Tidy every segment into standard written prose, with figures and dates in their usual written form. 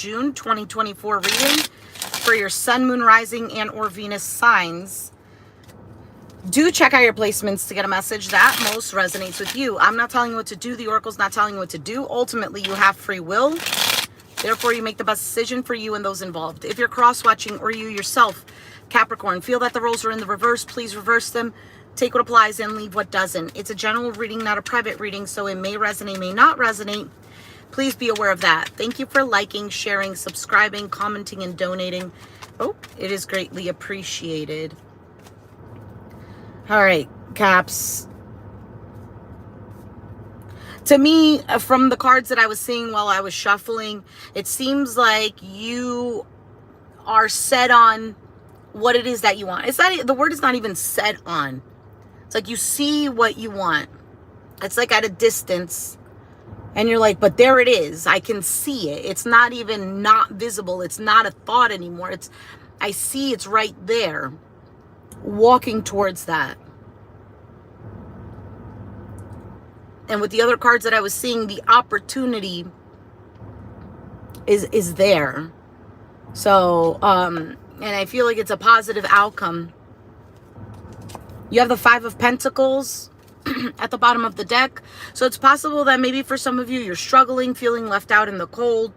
June 2024 reading for your sun, moon, rising, and or Venus signs. Do check out your placements to get a message that most resonates with you. I'm not telling you what to do. The Oracle's not telling you what to do. Ultimately, you have free will. Therefore, you make the best decision for you and those involved. If you're cross-watching or you yourself, Capricorn, feel that the roles are in the reverse, please reverse them. Take what applies and leave what doesn't. It's a general reading, not a private reading, so it may resonate, may not resonate. Please be aware of that. Thank you for liking, sharing, subscribing, commenting, and donating. Oh, it is greatly appreciated. All right, Caps. To me, from the cards that I was seeing while I was shuffling, it seems like you are set on what it is that you want. It's not, the word is not even set on. It's like you see what you want. It's like at a distance. And you're like, but there it is. I can see it. It's not even not visible. It's not a thought anymore. I see it's right there. Walking towards that. And with the other cards that I was seeing, the opportunity is there. So, and I feel like it's a positive outcome. You have the Five of Pentacles at the bottom of the deck. So it's possible that maybe for some of you, you're struggling, feeling left out in the cold.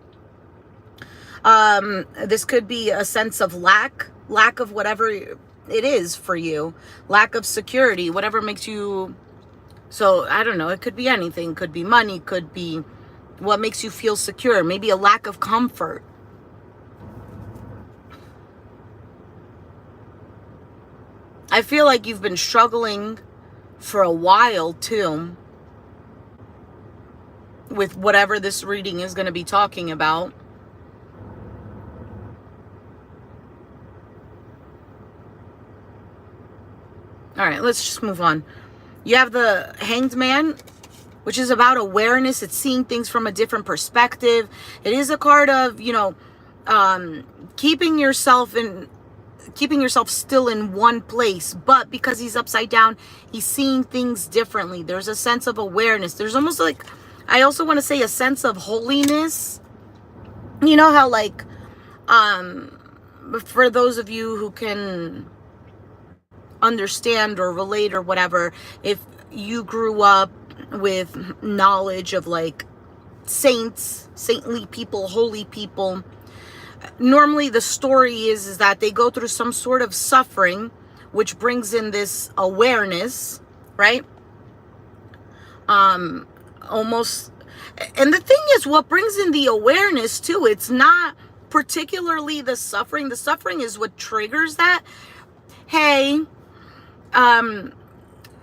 This could be a sense of lack of whatever it is for you. Lack of security, whatever makes you... So, I don't know, it could be anything. Could be money, could be what makes you feel secure. Maybe a lack of comfort. I feel like you've been struggling for a while, too, with whatever this reading is going to be talking about. All right, let's just move on. You have the Hanged Man, which is about awareness. It's seeing things from a different perspective. It is a card of, you know, keeping yourself still in one place. But because he's upside down, he's seeing things differently. There's a sense of awareness. There's almost like, I also want to say a sense of holiness. You know how like, for those of you who can understand or relate or whatever, if you grew up with knowledge of like saints, saintly people, holy people, normally the story is that they go through some sort of suffering, which brings in this awareness, right? Almost, and the thing is, what brings in the awareness too, it's not particularly the suffering. The suffering is what triggers that. Hey,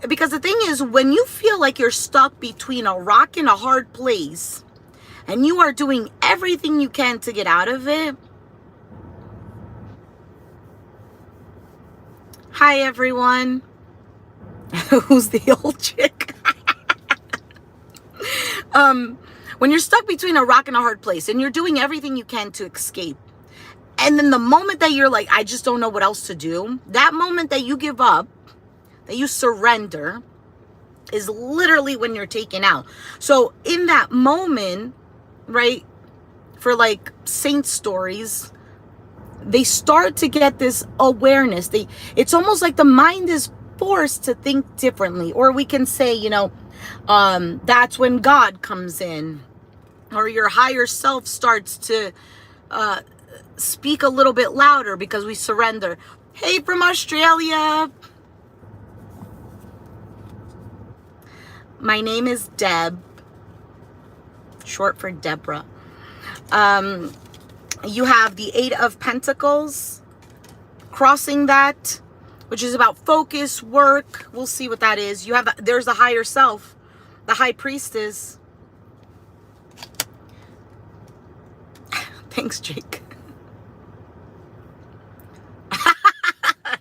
because the thing is, when you feel like you're stuck between a rock and a hard place, and you are doing everything you can to get out of it. Hi, everyone. Who's the old chick? When you're stuck between a rock and a hard place, and you're doing everything you can to escape, and then the moment that you're like, I just don't know what else to do, that moment that you give up, that you surrender, is literally when you're taken out. So in that moment, right, for like saint stories, they start to get this awareness. It's almost like the mind is forced to think differently. Or we can say, you know, that's when God comes in, or your higher self starts to speak a little bit louder because we surrender. Hey, from Australia. My name is Deb, short for Deborah. You have the Eight of Pentacles, crossing that, which is about focus, work. We'll see what that is. You have, there's the higher self, the High Priestess. Thanks, Jake.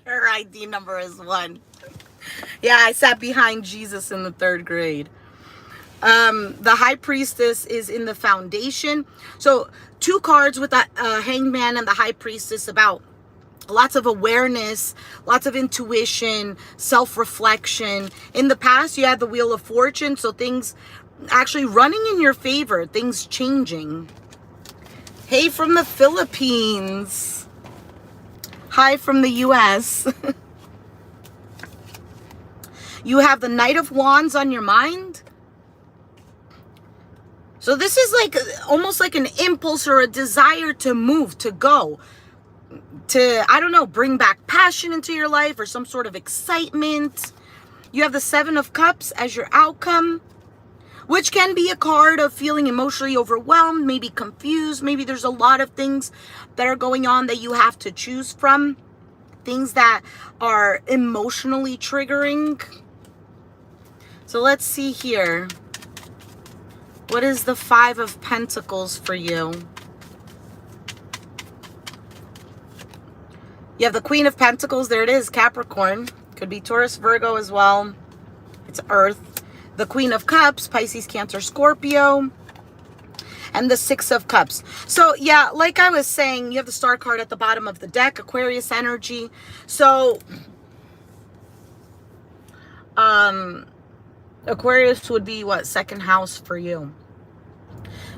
Her ID number is 1. Yeah, I sat behind Jesus in the 3rd grade. The High Priestess is in the foundation. So 2 cards with the Hanged Man and the High Priestess about lots of awareness, lots of intuition, self-reflection. In the past, you had the Wheel of Fortune. So things actually running in your favor, things changing. Hey from the Philippines. Hi from the US. You have the Knight of Wands on your mind. So this is like almost like an impulse or a desire to move, to go, to, I don't know, bring back passion into your life or some sort of excitement. You have the Seven of Cups as your outcome, which can be a card of feeling emotionally overwhelmed, maybe confused. Maybe there's a lot of things that are going on that you have to choose from. Things that are emotionally triggering. So let's see here. What is the Five of Pentacles for you? You have the Queen of Pentacles. There it is, Capricorn. Could be Taurus, Virgo as well. It's Earth. The Queen of Cups, Pisces, Cancer, Scorpio. And the Six of Cups. So yeah, like I was saying, you have the Star card at the bottom of the deck, Aquarius energy. So Aquarius would be what, second house for you?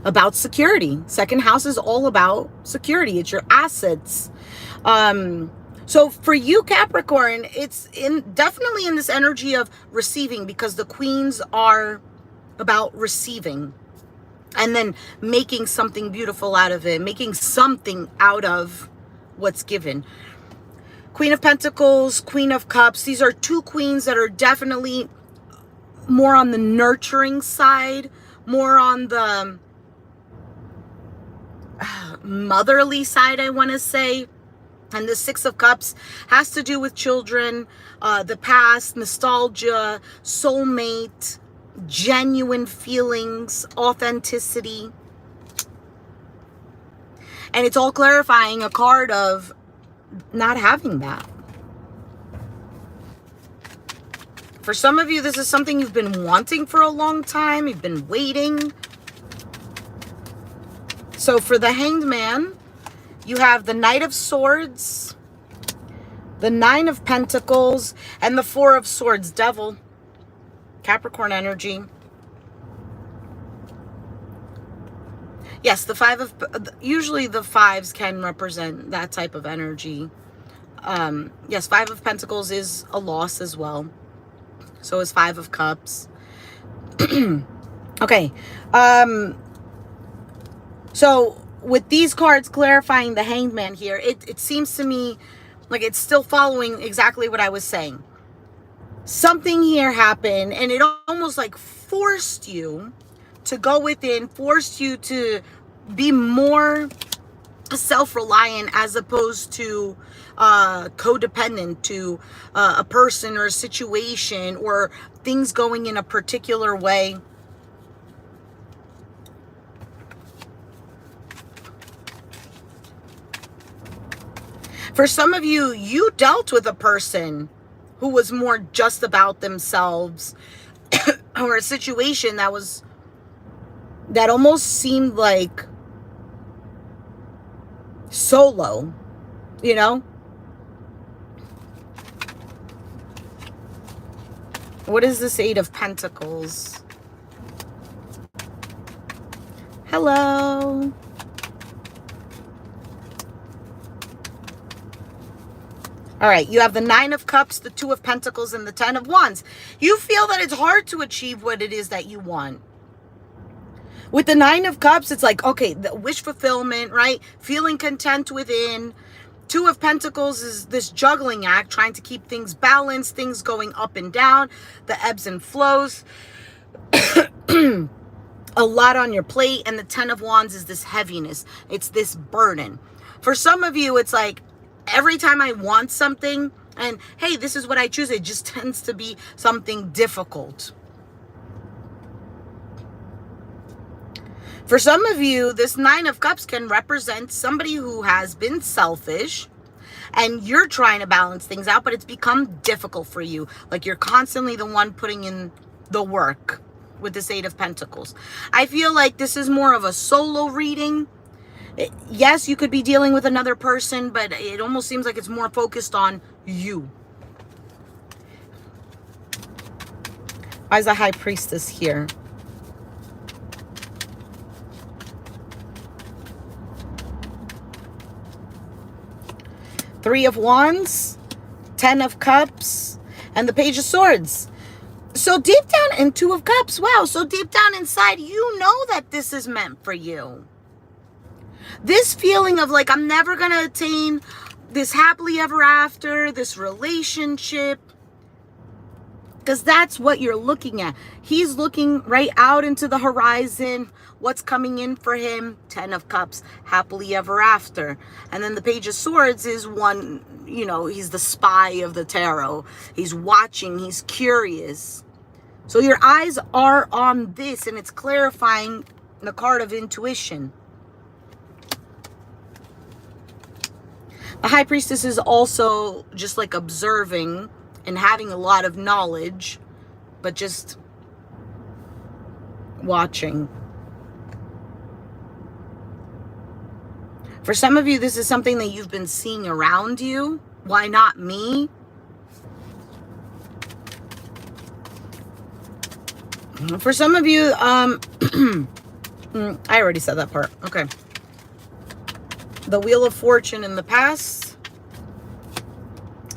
About security. Second house is all about security. It's your assets. So for you, Capricorn, it's definitely in this energy of receiving, because the queens are about receiving and then making something beautiful out of it, making something out of what's given. Queen of Pentacles, Queen of Cups. These are two queens that are definitely more on the nurturing side, more on the motherly side, I want to say. And the Six of Cups has to do with children, the past, nostalgia, soulmate, genuine feelings, authenticity. And it's all clarifying a card of not having that. For some of you, this is something you've been wanting for a long time. You've been waiting. So for the Hanged Man, you have the Knight of Swords, the Nine of Pentacles, and the Four of Swords, Devil, Capricorn energy. Yes, the Five of, usually the fives can represent that type of energy. Yes, Five of Pentacles is a loss as well. So is Five of Cups. Okay. So with these cards clarifying the Hanged Man here, it seems to me like it's still following exactly what I was saying. Something here happened and it almost like forced you to go within, forced you to be more self-reliant as opposed to codependent to a person or a situation or things going in a particular way. For some of you, you dealt with a person who was more just about themselves or a situation that almost seemed like solo, you know? What is this Eight of Pentacles? Hello. All right, you have the Nine of Cups, the Two of Pentacles, and the Ten of Wands. You feel that it's hard to achieve what it is that you want. With the Nine of Cups, it's like, okay, the wish fulfillment, right? Feeling content within. Two of Pentacles is this juggling act, trying to keep things balanced, things going up and down, the ebbs and flows. A lot on your plate. And the Ten of Wands is this heaviness. It's this burden. For some of you, it's like, every time I want something, and hey, this is what I choose, it just tends to be something difficult. For some of you, this Nine of Cups can represent somebody who has been selfish and you're trying to balance things out, but it's become difficult for you. Like you're constantly the one putting in the work with this Eight of Pentacles. I feel like this is more of a solo reading. Yes, you could be dealing with another person, but it almost seems like it's more focused on you. Why is the High Priestess here? Three of Wands, 10 of Cups, and the Page of Swords. So deep down, and Two of Cups. Wow. So deep down inside, you know that this is meant for you. This feeling of like, I'm never going to attain this happily ever after, this relationship. Because that's what you're looking at. He's looking right out into the horizon. What's coming in for him? 10 of Cups, happily ever after. And then the Page of Swords is one, you know, he's the spy of the tarot. He's watching, he's curious. So your eyes are on this, and it's clarifying the card of intuition. The High Priestess is also just like observing and having a lot of knowledge, but just watching. For some of you, this is something that you've been seeing around you. Why not me? For some of you, I already said that part. Okay. The Wheel of Fortune in the past.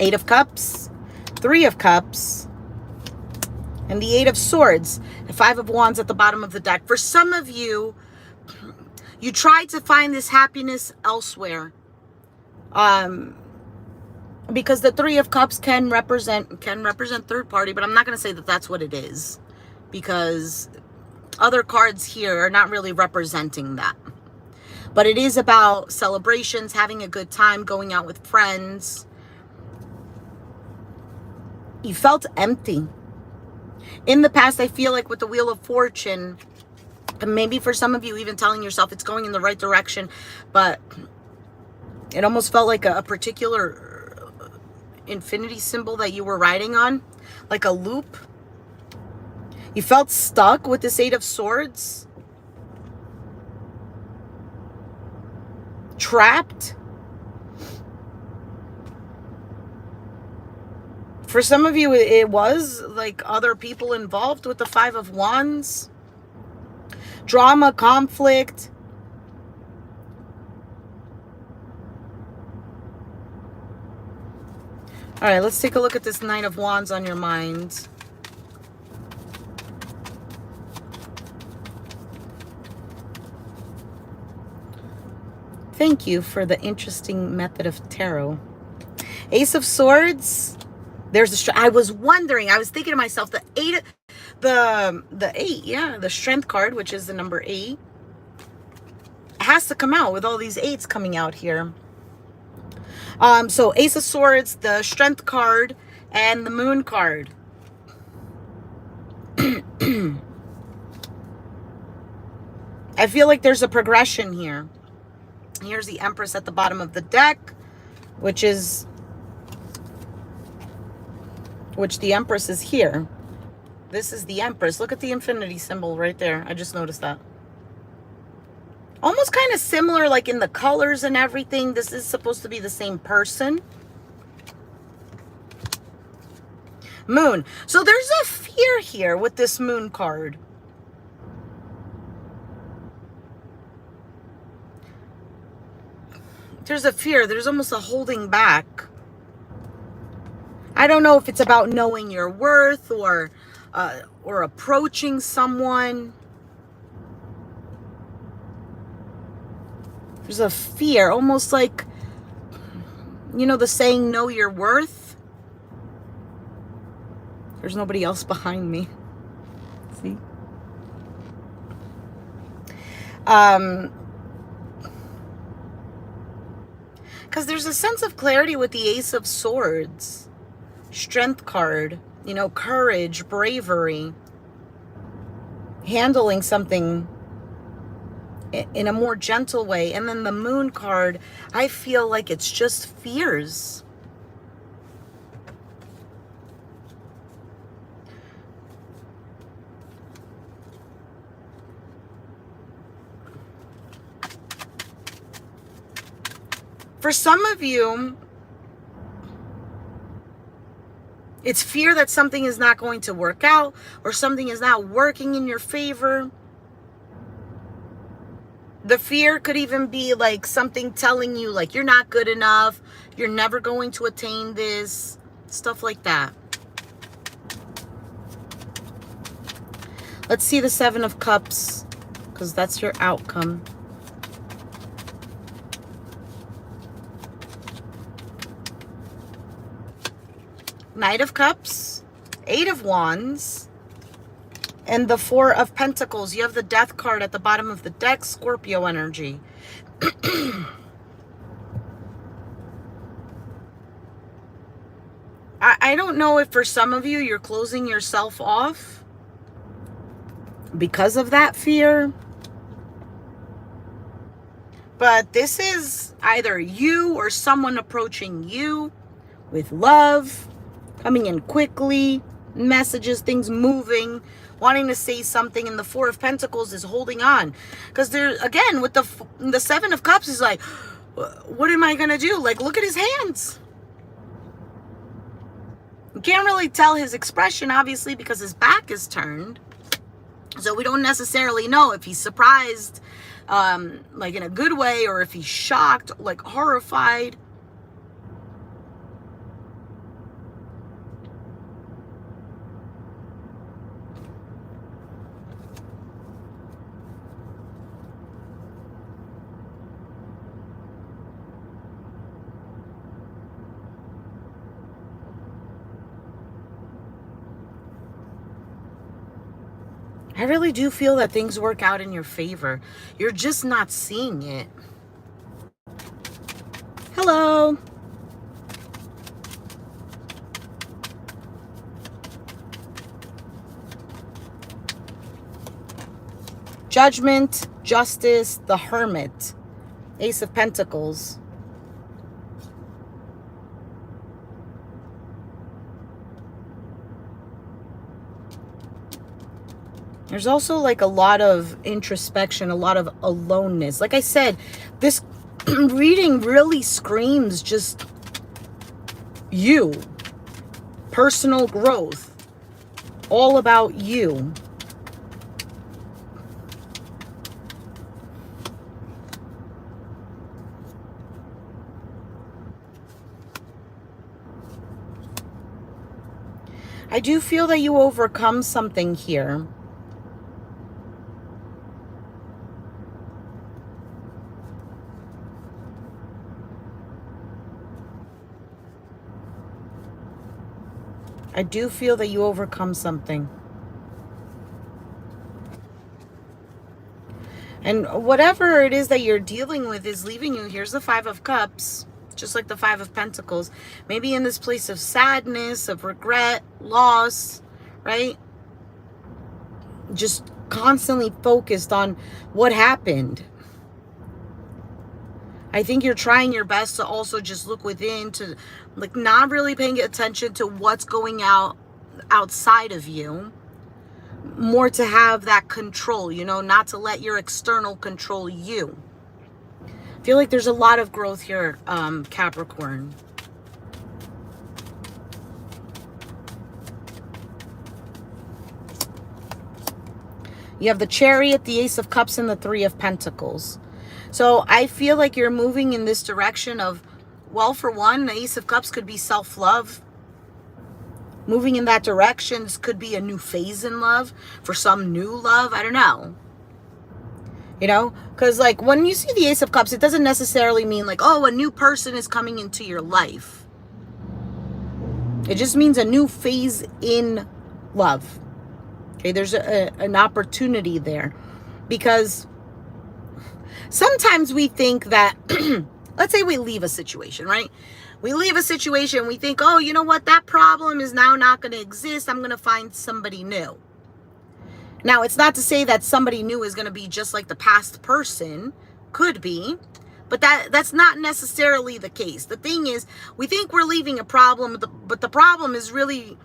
8 of Cups. 3 of Cups. And the 8 of Swords. The 5 of Wands at the bottom of the deck. For some of you, you tried to find this happiness elsewhere. Because the 3 of Cups can represent third party, but I'm not going to say that that's what it is. Because other cards here are not really representing that. But it is about celebrations, having a good time, going out with friends. You felt empty. In the past, I feel like with the Wheel of Fortune, and maybe for some of you even telling yourself it's going in the right direction, but it almost felt like a particular infinity symbol that you were riding on, like a loop. You felt stuck with this 8 of Swords. Trapped. For some of you, it was like other people involved with the 5 of Wands. Drama, conflict. All right, let's take a look at this 9 of Wands on your mind. Thank you for the interesting method of tarot. Ace of Swords. There's a I was wondering, I was thinking to myself, the 8, the Strength card, which is the number 8, has to come out with all these 8s coming out here. So Ace of Swords, the Strength card, and the Moon card. I feel like there's a progression here. Here's the Empress at the bottom of the deck, which the Empress is here. This is the Empress. Look at the infinity symbol right there. I just noticed that. Almost kind of similar, like in the colors and everything. This is supposed to be the same person. Moon. So there's a fear here with this Moon card. There's a fear. There's almost a holding back. I don't know if it's about knowing your worth or approaching someone. There's a fear, almost like, you know, the saying, know your worth. There's nobody else behind me. See? Because there's a sense of clarity with the Ace of Swords. Strength card, you know, courage, bravery, handling something in a more gentle way. And then the Moon card, I feel like it's just fears. For some of you, it's fear that something is not going to work out or something is not working in your favor. The fear could even be like something telling you like you're not good enough, you're never going to attain this, stuff like that. Let's see the Seven of Cups, because that's your outcome. Knight of Cups, Eight of Wands, and the Four of Pentacles. You have the Death card at the bottom of the deck, Scorpio energy. I don't know if for some of you, you're closing yourself off because of that fear. But this is either you or someone approaching you with love, coming in quickly, messages, things moving, wanting to say something. And the Four of Pentacles is holding on. Because there, again, with the Seven of Cups is like, what am I going to do? Like, look at his hands. You can't really tell his expression, obviously, because his back is turned. So we don't necessarily know if he's surprised, like in a good way, or if he's shocked, like horrified. I really do feel that things work out in your favor. You're just not seeing it. Hello. Judgment, Justice, the Hermit, Ace of Pentacles. There's also like a lot of introspection, a lot of aloneness. Like I said, this reading really screams just you, personal growth, all about you. I do feel that you overcome something here. I do feel that you overcome something. And whatever it is that you're dealing with is leaving you. Here's the Five of Cups, just like the Five of Pentacles. Maybe in this place of sadness, of regret, loss, right? Just constantly focused on what happened. I think you're trying your best to also just look within, to like not really paying attention to what's going outside of you. More to have that control, you know, not to let your external control you. I feel like there's a lot of growth here, Capricorn. You have the Chariot, the Ace of Cups, and the Three of Pentacles. So I feel like you're moving in this direction of, well, for one, the Ace of Cups could be self-love. Moving in that direction, this could be a new phase in love. For some, new love. I don't know. You know? Because, like, when you see the Ace of Cups, it doesn't necessarily mean, like, oh, a new person is coming into your life. It just means a new phase in love. Okay? There's an opportunity there. Because sometimes we think that, let's say we leave a situation, right? We leave a situation, we think, oh, you know what? That problem is now not going to exist. I'm going to find somebody new. Now, it's not to say that somebody new is going to be just like the past person. Could be. But that's not necessarily the case. The thing is, we think we're leaving a problem, but the problem is really,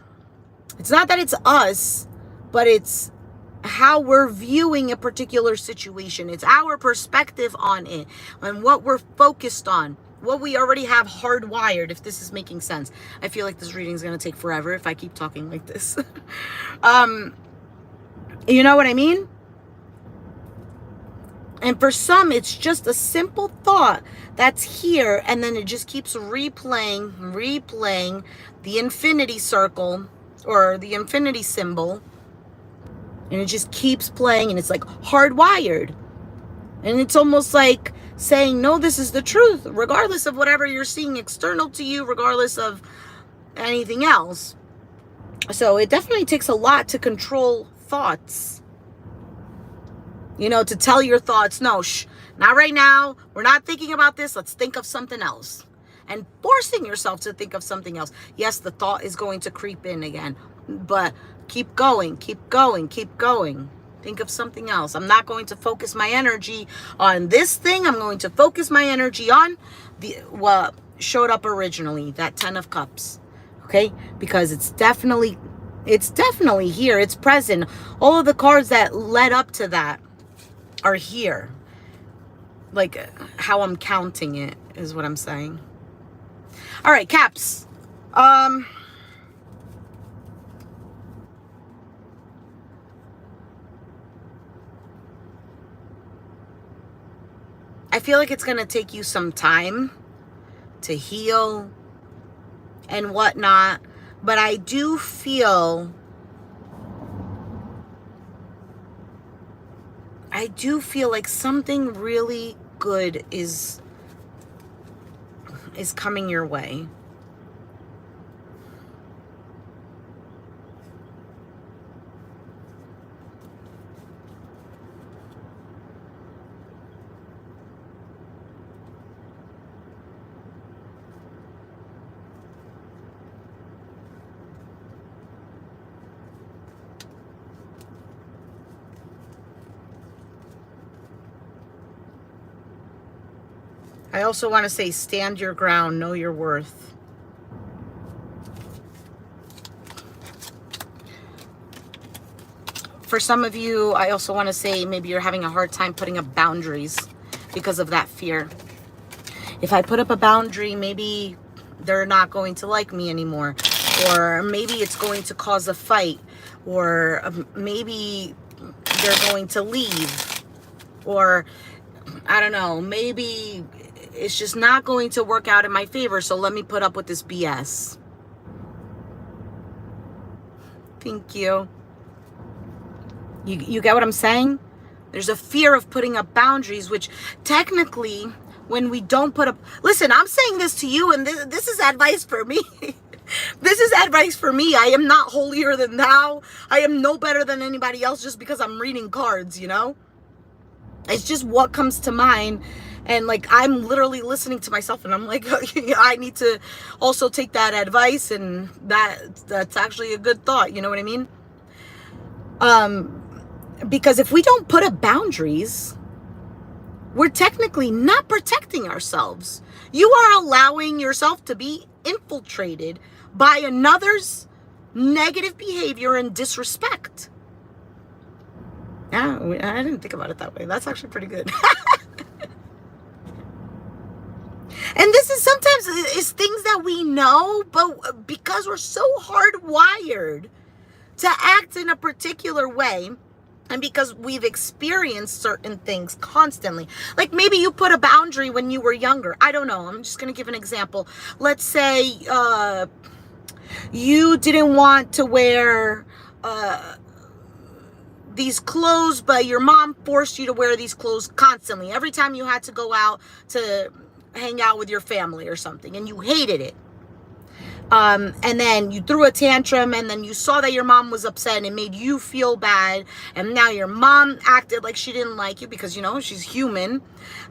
it's not that it's us, but it's how we're viewing a particular situation. It's our perspective on it and what we're focused on, what we already have hardwired, if this is making sense. I feel like this reading is going to take forever if I keep talking like this. You know what I mean? And for some, it's just a simple thought that's here, and then it just keeps replaying the infinity circle or the infinity symbol, and it just keeps playing, and it's like hardwired. And it's almost like saying, no, this is the truth, regardless of whatever you're seeing external to you, regardless of anything else. So it definitely takes a lot to control thoughts. To tell your thoughts, no, not right now. We're not thinking about this. Let's think of something else. And forcing yourself to think of something else. Yes, the thought is going to creep in again, but keep going, keep going, keep going. Think of something else. I'm not going to focus my energy on this thing. I'm going to focus my energy on what showed up originally, that 10 of Cups. Okay? Because it's definitely here. It's present. All of the cards that led up to that are here. Like how I'm counting it is what I'm saying. All right, Caps. I feel like it's going to take you some time to heal and whatnot, but I do feel like something really good is coming your way. I also want to say, stand your ground, know your worth. For some of you, I also want to say maybe you're having a hard time putting up boundaries because of that fear. If I put up a boundary, maybe they're not going to like me anymore. Or maybe it's going to cause a fight. Or maybe they're going to leave. Or, I don't know, maybe it's just not going to work out in my favor, so let me put up with this BS. Thank you. You get what I'm saying? There's a fear of putting up boundaries, which technically, when we don't put up... Listen, I'm saying this to you, and this is advice for me. This is advice for me. I am not holier than thou. I am no better than anybody else just because I'm reading cards, It's just what comes to mind. And like, I'm literally listening to myself, and I'm like, I need to also take that advice, and that's actually a good thought. You know what I mean? Because if we don't put up boundaries, we're technically not protecting ourselves. You are allowing yourself to be infiltrated by another's negative behavior and disrespect. Yeah, I didn't think about it that way. That's actually pretty good. And this is sometimes is things that we know, but because we're so hardwired to act in a particular way, and because we've experienced certain things constantly. Like maybe you put a boundary when you were younger. I don't know. I'm just going to give an example. Let's say you didn't want to wear these clothes, but your mom forced you to wear these clothes constantly. Every time you had to go out to hang out with your family or something, and you hated it. And then you threw a tantrum, and then you saw that your mom was upset, and it made you feel bad. And now your mom acted like she didn't like you because, she's human.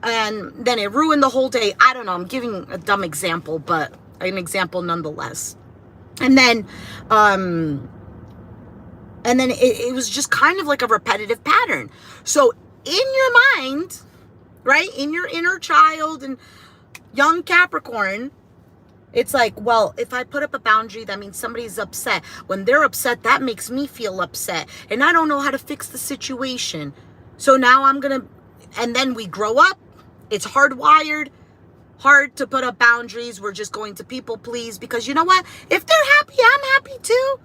And then it ruined the whole day. I don't know. I'm giving a dumb example, but an example nonetheless. And then it was just kind of like a repetitive pattern. So in your mind, right, in your inner child and young Capricorn, it's like, well, if I put up a boundary, that means somebody's upset. When they're upset, that makes me feel upset. And I don't know how to fix the situation. So now and then we grow up. It's hardwired, hard to put up boundaries. We're just going to people please because you know what? If they're happy, I'm happy too.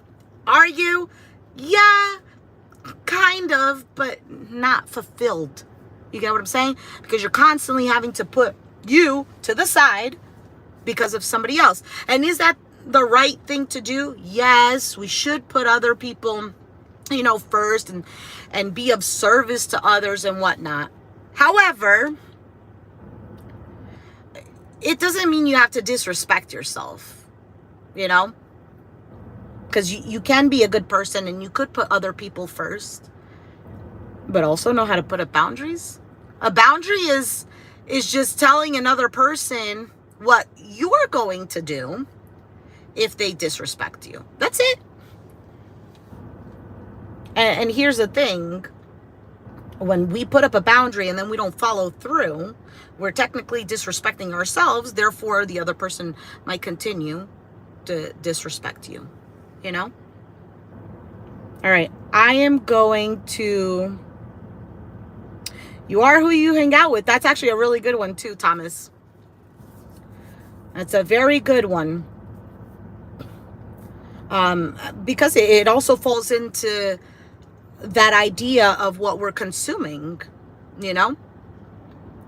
Are you? Yeah, kind of, but not fulfilled You get what I'm saying? Because you're constantly having to put you to the side because of somebody else. And is that the right thing to do? Yes, we should put other people, you know, first and be of service to others and whatnot. However, it doesn't mean you have to disrespect yourself, you know? Because you can be a good person and you could put other people first, but also know how to put up boundaries. A boundary is just telling another person what you are going to do if they disrespect you. That's it. And here's the thing. When we put up a boundary and then we don't follow through, we're technically disrespecting ourselves. Therefore, the other person might continue to disrespect you, you know? All right. I am going to... You are who you hang out with. That's actually a really good one too, Thomas. That's a very good one. Because it also falls into that idea of what we're consuming, you know?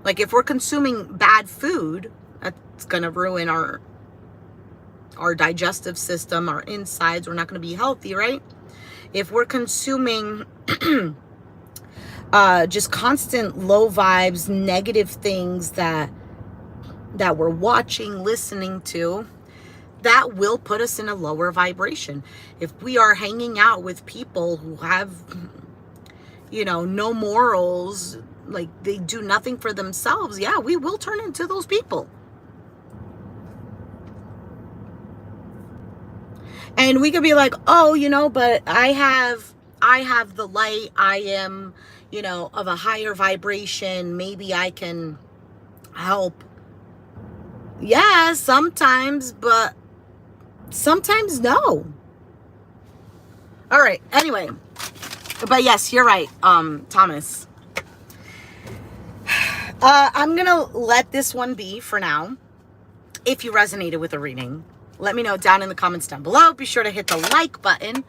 Like if we're consuming bad food, that's going to ruin our digestive system, our insides. We're not going to be healthy, right? If we're consuming just constant low vibes, negative things that we're watching, listening to, that will put us in a lower vibration. If we are hanging out with people who have, you know, no morals, like they do nothing for themselves, yeah, we will turn into those people. And we could be like, oh, you know, but I have the light. I am, you know, of a higher vibration. Maybe I can help. Yeah, sometimes, but sometimes no. All right. Anyway, but yes, you're right, Thomas. I'm going to let this one be for now. If you resonated with the reading, let me know down in the comments down below. Be sure to hit the like button.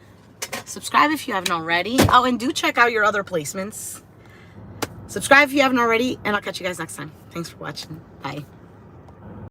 Subscribe if you haven't already. Oh, and do check out your other placements. Subscribe if you haven't already, and I'll catch you guys next time. Thanks for watching. Bye.